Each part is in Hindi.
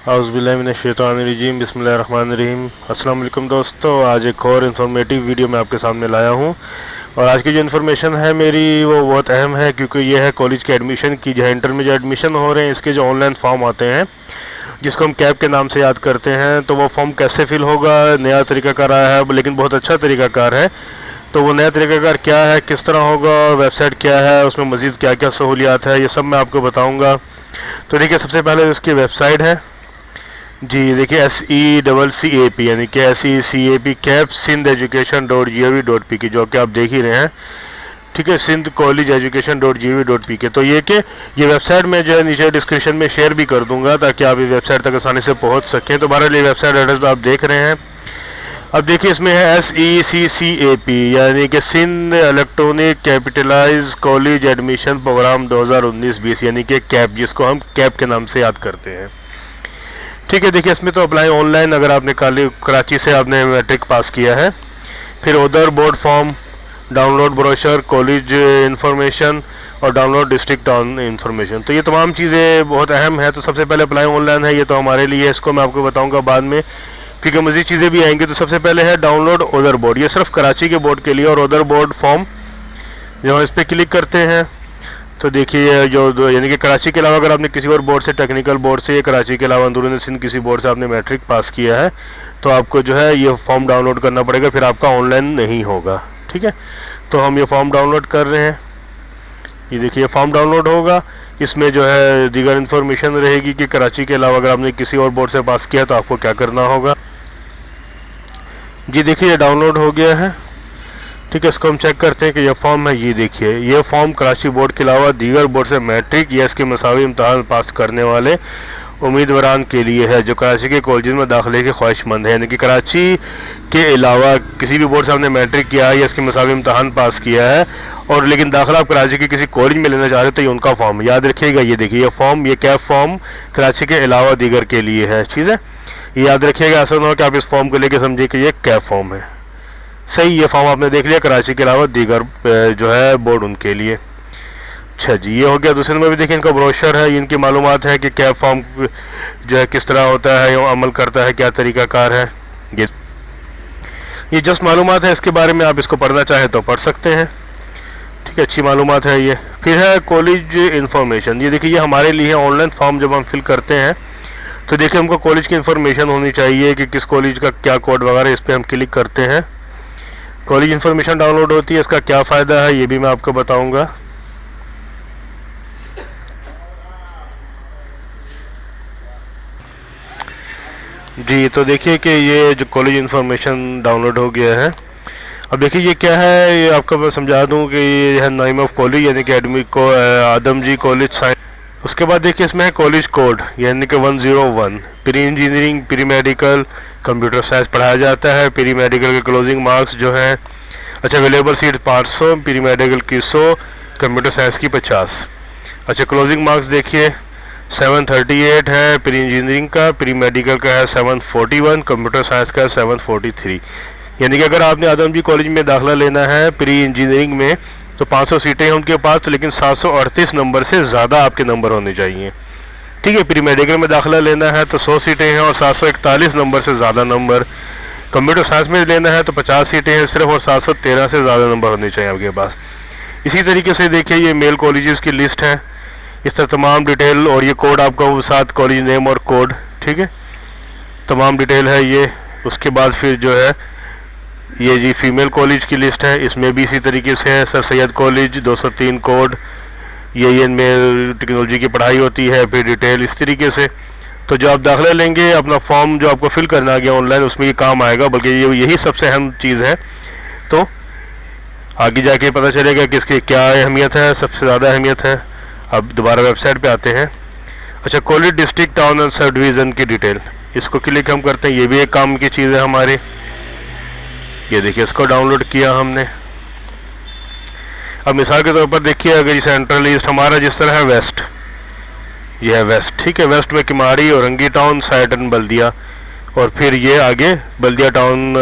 औज़ुबिल्लाहिमिनश्शैतानिर्रजीम बिस्मिल्लाहिर्रहमानिर्रहीम। अस्सलाम वालेकुम दोस्तों, आज एक और इन्फॉर्मेटिव वीडियो मैं आपके सामने लाया हूँ। और आज की जो इन्फॉर्मेशन है मेरी वो बहुत अहम है, क्योंकि ये है कॉलेज के एडमिशन की। जो इंटर में जो एडमिशन हो रहे हैं इसके जो ऑनलाइन फॉर्म आते हैं जिसको हम कैब के नाम से याद करते हैं, तो वो फॉर्म कैसे फिल होगा, नया तरीकाकार आया है लेकिन बहुत अच्छा तरीकाकार है। तो वो नया तरीकाकार क्या है, किस तरह होगा, वेबसाइट क्या है, उसमें मज़ीद क्या क्या सहूलियात है, ये सब मैं आपको बताऊँगा। तो देखिए, सबसे पहले इसकी वेबसाइट है जी, देखिए SECCAP यानी कि SECAP cab Sindh education .gov.pk, जो कि आप देख ही रहे हैं। ठीक है, सिंध कॉलेज एजुकेशन .gov.pk। तो ये वेबसाइट में जो है नीचे डिस्क्रिप्शन में शेयर भी कर दूंगा ताकि आप इस वेबसाइट तक आसानी से पहुंच सकें। तो बहरहाल ये वेबसाइट एड्रेस आप देख रहे हैं। अब देखिए, इसमें है SECCAP यानी कि Sindh electronic capitalize college admission programme 2019-20 यानी कि कैब, जिसको हम कैब के नाम से याद करते हैं। ठीक है, देखिए इसमें तो अप्लाई ऑनलाइन, अगर आपने कराची से आपने मैट्रिक पास किया है, फिर उधर board form, download brochure, college information और डाउनलोड डिस्ट्रिक्ट टाउन इंफॉर्मेशन। तो ये तमाम चीज़ें बहुत अहम है। तो सबसे पहले अप्लाई ऑनलाइन है, ये तो हमारे लिए, इसको मैं आपको बताऊंगा बाद में, क्योंकि मज़ीद चीज़ें भी आएंगी। तो सबसे पहले है डाउनलोड उधर बोर्ड, ये सिर्फ कराची के बोर्ड के लिए। और उधर बोर्ड फॉर्म जो इस पर क्लिक करते हैं तो देखिए जो यानी कि कराची के अलावा अगर आपने किसी और बोर्ड से, टेक्निकल बोर्ड से या कराची के अलावा अंदरूनी सिंध किसी बोर्ड से आपने मैट्रिक पास किया है, तो आपको जो है ये फॉर्म डाउनलोड करना पड़ेगा, फिर आपका ऑनलाइन नहीं होगा। ठीक है, तो हम ये फॉर्म डाउनलोड कर रहे हैं। ये देखिए, ये फॉर्म डाउनलोड होगा। इसमें जो है दीगर इन्फॉर्मेशन रहेगी कि कराची के अलावा अगर आपने किसी और बोर्ड से पास किया तो आपको क्या करना होगा। जी देखिए, ये डाउनलोड हो गया है। ठीक है, इसको हम चेक करते हैं कि यह फॉर्म है। ये देखिए, ये फॉर्म कराची बोर्ड के अलावा दीगर बोर्ड से मैट्रिक या इसके मसावी इम्तहान पास करने वाले उम्मीदवारान के लिए है जो कराची के कॉलेज में दाखिले के ख्वाहिशमंद है। यानी कि कराची के अलावा किसी भी बोर्ड से आपने मैट्रिक किया है या इसके मसावी इम्तहान पास किया है और लेकिन दाखिला आप कराची के किसी कॉलेज में लेना चाह रहे हो, तो ये उनका फॉर्म याद रखिएगा। ये देखिए, ये फॉर्म, ये कैब फॉर्म कराची के अलावा दीगर के लिए है। चीज़ है, ये याद रखिएगा। ऐसा ना हो कि आप इस फॉर्म को लेकर समझिए कि ये कैब फॉर्म है। सही, ये फॉर्म आपने देख लिया, कराची के अलावा दीगर जो है बोर्ड उनके लिए। अच्छा जी, ये हो गया। दूसरे नंबर भी देखिए, इनका ब्रोशर है, इनकी मालूमात है कि कैब फॉर्म जो है किस तरह होता है, अमल करता है, क्या तरीकाकार है। ये जस्ट मालूमात है, इसके बारे में आप इसको पढ़ना चाहें तो पढ़ सकते हैं। ठीक है, अच्छी मालूमात है ये। फिर है कॉलेज इन्फॉर्मेशन। ये देखिए, ये हमारे लिए ऑनलाइन फॉर्म जब हम फिल करते हैं तो देखिए हमको कॉलेज की इन्फॉर्मेशन होनी चाहिए कि किस कॉलेज का क्या कोड वगैरह, इस पर हम क्लिक करते हैं। कॉलेज इन्फॉर्मेशन डाउनलोड होती है, इसका क्या फ़ायदा है ये भी मैं आपको बताऊंगा। जी, तो देखिए कि ये जो कॉलेज इन्फॉर्मेशन डाउनलोड हो गया है। अब देखिए ये क्या है, ये आपको मैं समझा दूं कि ये है नाइम ऑफ कॉलेज यानी कि एडमिक को आदम जी कॉलेज साइंस। उसके बाद देखिए इसमें है कॉलेज कोड यानी कि 101। Pre engineering, pre medical, computer science पढ़ाया जाता है। प्री मेडिकल के क्लोजिंग मार्क्स जो है, अच्छा, अवेलेबल सीट 500, प्री मेडिकल की 100, कंप्यूटर साइंस की 50। अच्छा, क्लोजिंग मार्क्स देखिए 738 है प्री इंजीनियरिंग का, प्री मेडिकल का है 741, कंप्यूटर साइंस का है 743। यानी कि अगर आपने आदम जी कॉलेज में दाखिला लेना है प्री इंजीनियरिंग में तो 500 सीटें हैं उनके पास, तो लेकिन 738 नंबर से ज़्यादा आपके नंबर होने चाहिए। ठीक है, प्री मेडिकल में दाखिला लेना है तो 100 सीटें हैं और 741 नंबर से ज़्यादा नंबर। कंप्यूटर साइंस में लेना है तो 50 सीटें हैं सिर्फ और 713 से ज़्यादा नंबर होने चाहिए आपके पास। इसी तरीके से देखिए, ये मेल कॉलेजेस की लिस्ट है, इस तरह तमाम डिटेल, और ये कोड आपका साथ कॉलेज नेम और कोड। ठीक है, तमाम डिटेल है ये। उसके बाद फिर जो है ये जी फीमेल कॉलेज की लिस्ट है, इसमें भी इसी तरीके से है। सर सैयद कॉलेज 203 कोड, ये इनमें टेक्नोलॉजी की पढ़ाई होती है। फिर डिटेल इस तरीके से। तो जो आप दाखिला लेंगे, अपना फॉर्म जो आपको फिल करना गया ऑनलाइन, उसमें ये काम आएगा, बल्कि यही सबसे अहम चीज़ है। तो आगे जाके पता चलेगा कि इसकी क्या अहमियत है, सबसे ज़्यादा अहमियत है। अब दोबारा वेबसाइट पे आते हैं। अच्छा, college district town and sub division की डिटेल, इसको क्लिक हम करते हैं। ये भी एक काम की चीज़ है हमारी। ये देखिए, इसको डाउनलोड किया हमने। अब मिसाल के तौर पर देखिए, अगर सेंट्रल ईस्ट हमारा जिस तरह है वेस्ट, ये है वेस्ट। ठीक है, वेस्ट में किमाड़ी, औरंगी टाउन, साइटन, बल्दिया, और फिर ये आगे बल्दिया टाउन,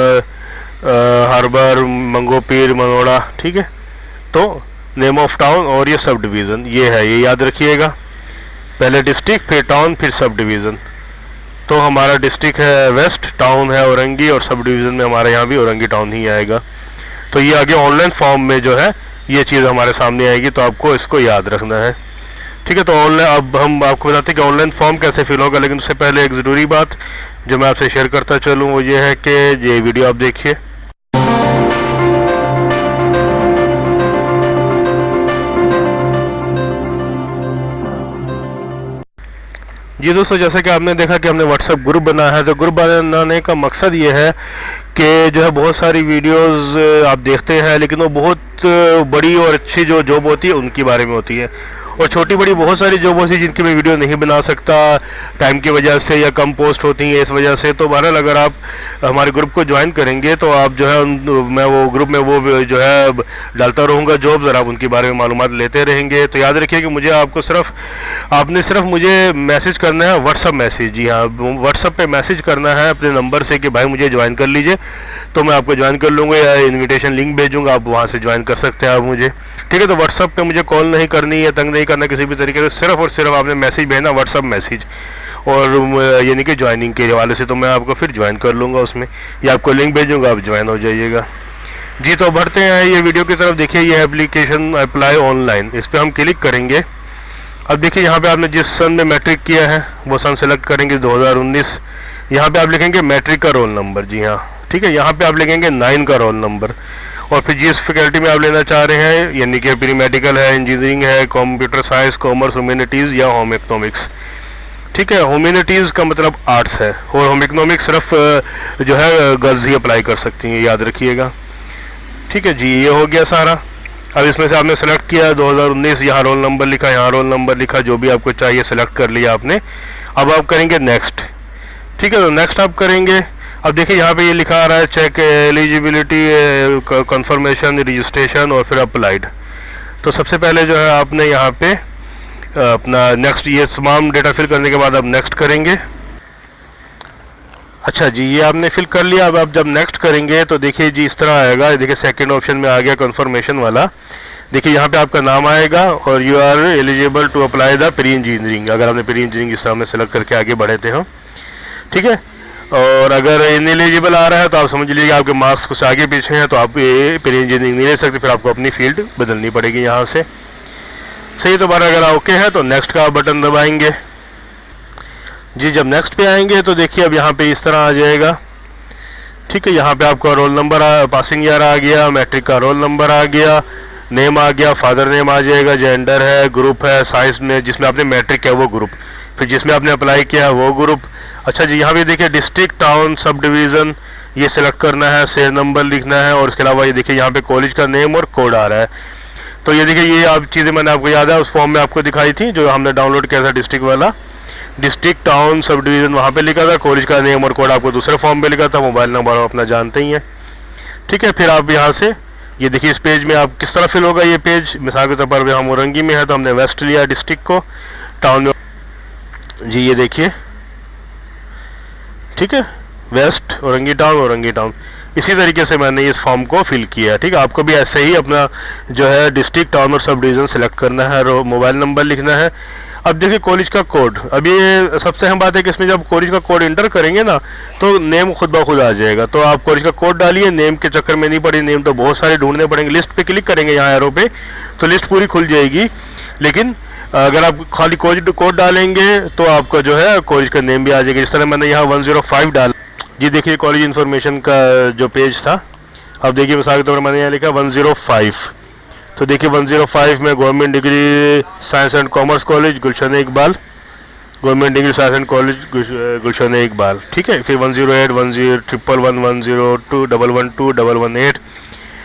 हार्बर, मंगोपीर, मनोड़ा। ठीक है, तो नेम ऑफ टाउन और ये सब डिवीज़न ये है, ये याद रखिएगा। पहले डिस्ट्रिक्ट, फिर टाउन, फिर सब डिवीज़न। तो हमारा डिस्ट्रिक्ट है वेस्ट, टाउन है औरंगी और सब डिवीज़न में हमारे यहाँ भी औरंगी टाउन ही आएगा। तो ये आगे ऑनलाइन फॉर्म में जो है ये चीज़ हमारे सामने आएगी, तो आपको इसको याद रखना है। ठीक है, तो ऑनलाइन अब हम आपको बताते हैं कि ऑनलाइन फॉर्म कैसे फिल होगा, लेकिन उससे पहले एक ज़रूरी बात जो मैं आपसे शेयर करता चलूँ वो ये है कि ये वीडियो आप देखिए। जी दोस्तों, जैसे कि आपने देखा कि हमने व्हाट्सएप ग्रुप बनाया है, तो ग्रुप बनाने का मकसद ये है कि जो है बहुत सारी वीडियोस आप देखते हैं, लेकिन वो बहुत बड़ी और अच्छी जो जॉब होती है उनके बारे में होती है, और छोटी बड़ी बहुत सारी जॉब होती है जिनकी मैं वीडियो नहीं बना सकता टाइम की वजह से या कम पोस्ट होती है इस वजह से। तो बहरहाल अगर आप हमारे ग्रुप को ज्वाइन करेंगे तो आप जो है मैं वो ग्रुप में वो जो है डालता रहूँगा जॉब्स, और आप उनके बारे में मालूमात लेते रहेंगे। तो याद रखिए कि मुझे आपने सिर्फ मुझे मैसेज करना है, व्हाट्सअप मैसेज, जी हाँ व्हाट्सअप पे मैसेज करना है अपने नंबर से कि भाई मुझे ज्वाइन कर लीजिए, तो मैं आपको ज्वाइन कर लूँगा या इनविटेशन लिंक भेजूँगा, आप वहाँ से ज्वाइन कर सकते हैं आप मुझे। ठीक है, तो व्हाट्सअप पे मुझे कॉल नहीं करनी है, तंग नहीं करना किसी भी तरीके से, सिर्फ और सिर्फ आपने मैसेज भेजना, व्हाट्सअप मैसेज, और यानी कि ज्वाइनिंग के हवाले से तो मैं आपको फिर ज्वाइन कर लूँगा उसमें, या आपको लिंक भेजूँगा, आप ज्वाइन हो जाइएगा। जी तो बढ़ते हैं ये वीडियो की तरफ। देखिए ये एप्लीकेशन अप्लाई ऑनलाइन, इस पर हम क्लिक करेंगे। अब देखिए यहाँ पे आपने जिस सन में मैट्रिक किया है वो सन सेलेक्ट करेंगे 2019। यहाँ पे आप लिखेंगे मैट्रिक का रोल नंबर, जी हाँ ठीक है, यहाँ पे आप लिखेंगे 9 का रोल नंबर, और फिर जिस फैकल्टी में आप लेना चाह रहे हैं, यानी कि प्री मेडिकल है, इंजीनियरिंग है, कंप्यूटर साइंस, कॉमर्स, ह्यूमैनिटीज़ या होम इकोनॉमिक्स। ठीक है, ह्यूमैनिटीज़ का मतलब आर्ट्स है, और होम इकोनॉमिक्स सिर्फ जो है गर्ल्स ही अप्लाई कर सकती हैं, याद रखिएगा। ठीक है जी, ये हो गया सारा। अब इसमें से आपने सेलेक्ट किया 2019, यहाँ रोल नंबर लिखा, यहाँ रोल नंबर लिखा, जो भी आपको चाहिए सेलेक्ट कर लिया आपने। अब आप करेंगे नेक्स्ट। ठीक है, तो नेक्स्ट आप करेंगे। अब देखिए यहाँ पे ये लिखा आ रहा है चेक एलिजिबिलिटी, कंफर्मेशन, रजिस्ट्रेशन और फिर अप्लाइड। तो सबसे पहले जो है आपने यहाँ पे अपना नेक्स्ट, ये तमाम डेटा फिल करने के बाद आप नेक्स्ट करेंगे। अच्छा जी, ये आपने फिल कर लिया। अब आप जब नेक्स्ट करेंगे तो देखिए जी इस तरह आएगा। देखिए सेकंड ऑप्शन में आ गया कंफर्मेशन वाला। देखिए यहाँ पे आपका नाम आएगा और you are eligible to apply the pre engineering, अगर आपने प्री इंजीनियरिंग इस तरह में सेलेक्ट करके आगे बढ़े थे हम। ठीक है, और अगर इनएलिजिबल आ रहा है तो आप समझ लीजिए आपके मार्क्स कुछ आगे पीछे हैं, तो आप ये प्री इंजीनियरिंग नहीं ले सकते, फिर आपको अपनी फील्ड बदलनी पड़ेगी यहाँ से। सही, तो बार अगर ओके है तो नेक्स्ट का बटन दबाएंगे। जी जब नेक्स्ट पे आएंगे तो देखिए अब यहाँ पे इस तरह आ जाएगा। ठीक है, यहाँ पे आपका रोल नंबर पासिंग ईयर आ गया, मैट्रिक का रोल नंबर आ गया, नेम आ गया, फादर नेम आ जाएगा, जेंडर है, ग्रुप है, साइंस में जिसमें आपने मैट्रिक है वो ग्रुप, फिर जिसमें आपने अप्लाई किया है वो ग्रुप। अच्छा जी, यहाँ पे देखिए डिस्ट्रिक्ट, टाउन, सब डिवीज़न ये सिलेक्ट करना है, शेयर नंबर लिखना है, और इसके अलावा ये देखिए यहाँ पे कॉलेज का नेम और कोड आ रहा है। तो ये देखिए ये आप चीज़ें मैंने आपको याद है उस फॉर्म में आपको दिखाई थी जो हमने डाउनलोड किया था, डिस्ट्रिक्ट वाला, डिस्ट्रिक्ट, टाउन, सब डिवीज़न वहाँ पे लिखा था, कॉलेज का नेम और कोड आपको दूसरे फॉर्म पे लिखा था, मोबाइल नंबर आप अपना जानते ही हैं। ठीक है, फिर आप यहाँ से ये देखिए इस पेज में आप किस तरह फिल होगा ये पेज। मिसाल के तौर पर हम औरंगी में है तो हमने वेस्ट लिया डिस्ट्रिक्ट को, टाउन में जी ये देखिए, ठीक है वेस्ट, औरंगी टाउन, इसी तरीके से मैंने इस फॉर्म को फिल किया। ठीक है, आपको भी ऐसे ही अपना जो है डिस्ट्रिक्ट, टाउन और सब डिवीज़न सेलेक्ट करना है और मोबाइल नंबर लिखना है। अब देखिए कॉलेज का कोड, अब ये सबसे अहम बात है कि इसमें जब कॉलेज का कोड इंटर करेंगे ना तो नेम खुद ब खुद आ जाएगा। तो आप कॉलेज का कोड डालिए, नेम के चक्कर में नहीं पड़े, नेम तो बहुत सारे ढूंढने पड़ेंगे। लिस्ट पे क्लिक करेंगे यहाँ एरो पे तो लिस्ट पूरी खुल जाएगी, लेकिन अगर आप खाली कॉलेज कोड डालेंगे तो आपका जो है कॉलेज का नेम भी आ जाएगा। जिस तरह मैंने यहाँ 105 डाला जी, देखिए कॉलेज इन्फॉर्मेशन का जो पेज था, अब देखिए मिसाल के तौर पर मैंने यहाँ लिखा 105, तो देखिए 105 में government degree science and commerce college Gulshan Iqbal, government degree science and college Gulshan Iqbal. ठीक है, फिर 108, 10111, 102, 112, 118,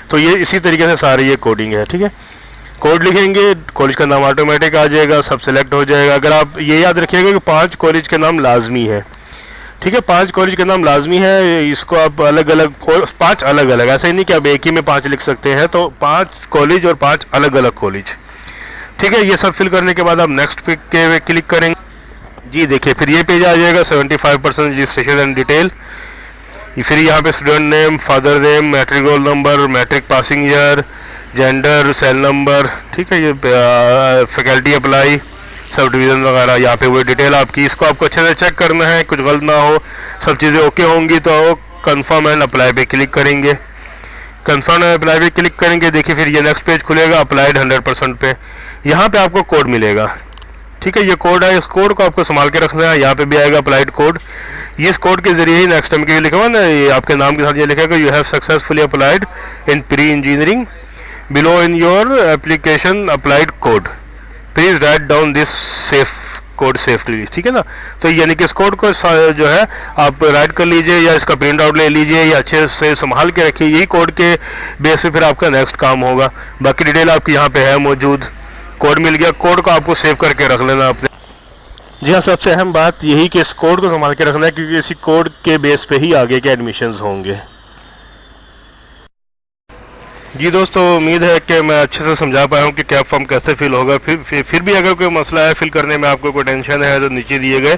तो ये इसी तरीके से सारी ये कोडिंग है। ठीक है, कोड लिखेंगे, कॉलेज का नाम ऑटोमेटिक आ जाएगा, सब सेलेक्ट हो जाएगा। अगर आप ये याद रखिएगा कि 5 कॉलेज के नाम लाजमी है। ठीक है, 5 कॉलेज के नाम लाजमी है, इसको आप अलग अलग 5 अलग अलग, ऐसा ही नहीं कि आप एक ही में 5 लिख सकते हैं, तो 5 कॉलेज और 5 अलग अलग कॉलेज। ठीक है, ये सब फिल करने के बाद आप नेक्स्ट पे क्लिक करेंगे। जी देखिए फिर ये पेज आ जाएगा 75% रजिस्ट्रेशन एंड डिटेल। फिर यहाँ पे student name, father name, matric roll number, matric passing year, gender, cell number. ठीक है, ये फैकल्टी अप्लाई, सब डिवीज़न वगैरह, यहाँ पे वो डिटेल आपकी, इसको आपको अच्छे से चेक करना है, कुछ गलत ना हो, सब चीज़ें ओके होंगी तो कंफर्म एंड अप्लाई पे क्लिक करेंगे। कंफर्म एंड अप्लाई पे क्लिक करेंगे, देखिए फिर ये नेक्स्ट पेज खुलेगा अप्लाइड 100% पे। यहाँ पे आपको कोड मिलेगा, ठीक है, ये कोड है, इस कोड को आपको संभाल के रखना है। यहाँ पे भी आएगा अप्लाइड कोड, ये इस कोड के जरिए ही नेक्स्ट टाइम के लिखा हुआ ना, ये आपके नाम के साथ ये लिखेगा you have successfully applied in pre engineering below in your application applied code, please write down this safe code safely, ठीक है ना। तो यानी कि इस कोड को जो है आप राइट कर लीजिए या इसका प्रिंट आउट ले लीजिए या अच्छे से संभाल के रखिए, यही कोड के बेस पे फिर आपका नेक्स्ट काम होगा। बाकी डिटेल आपकी यहाँ पे है मौजूद, कोड मिल गया, कोड को आपको सेव करके रख लेना अपने। जी हाँ, सबसे अहम बात यही कि इस कोड को संभाल के रखना है, क्योंकि इसी कोड के बेस पे ही आगे के एडमिशन्स होंगे। जी दोस्तों, उम्मीद है कि मैं अच्छे से समझा पाया हूँ कि कैब फॉर्म कैसे फिल होगा। फिर भी अगर कोई मसला है फिल करने में, आपको कोई टेंशन है, तो नीचे दिए गए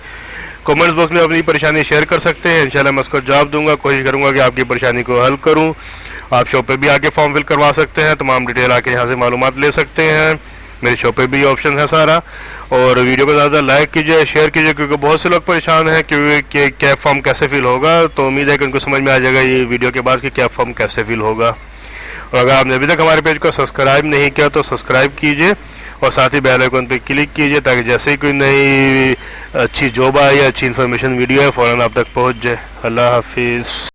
कमेंट्स बॉक्स में अपनी परेशानी शेयर कर सकते हैं। इंशाल्लाह मैं उसको जवाब दूंगा, कोशिश करूंगा कि आपकी परेशानी को हल करूं। आप शॉप पे भी आके फॉर्म फिल करवा सकते हैं, तमाम डिटेल आके यहाँ से मालूमात ले सकते हैं। मेरी शॉप पे भी ऑप्शन है सारा। और वीडियो को ज़्यादा लाइक कीजिए, शेयर कीजिए, क्योंकि बहुत से लोग परेशान हैं कि कैब फॉर्म कैसे फिल होगा। तो उम्मीद है कि उनको समझ में आ जाएगा ये वीडियो के बाद कि कैब फॉर्म कैसे फिल होगा। और अगर आपने अभी तक हमारे पेज को सब्सक्राइब नहीं किया तो सब्सक्राइब कीजिए और साथ ही बेल आइकन पर क्लिक कीजिए, ताकि जैसे ही कोई नई अच्छी जॉब आए या अच्छी इन्फॉर्मेशन वीडियो है फ़ौरन आप तक पहुंच जाए। अल्लाह हाफिज़।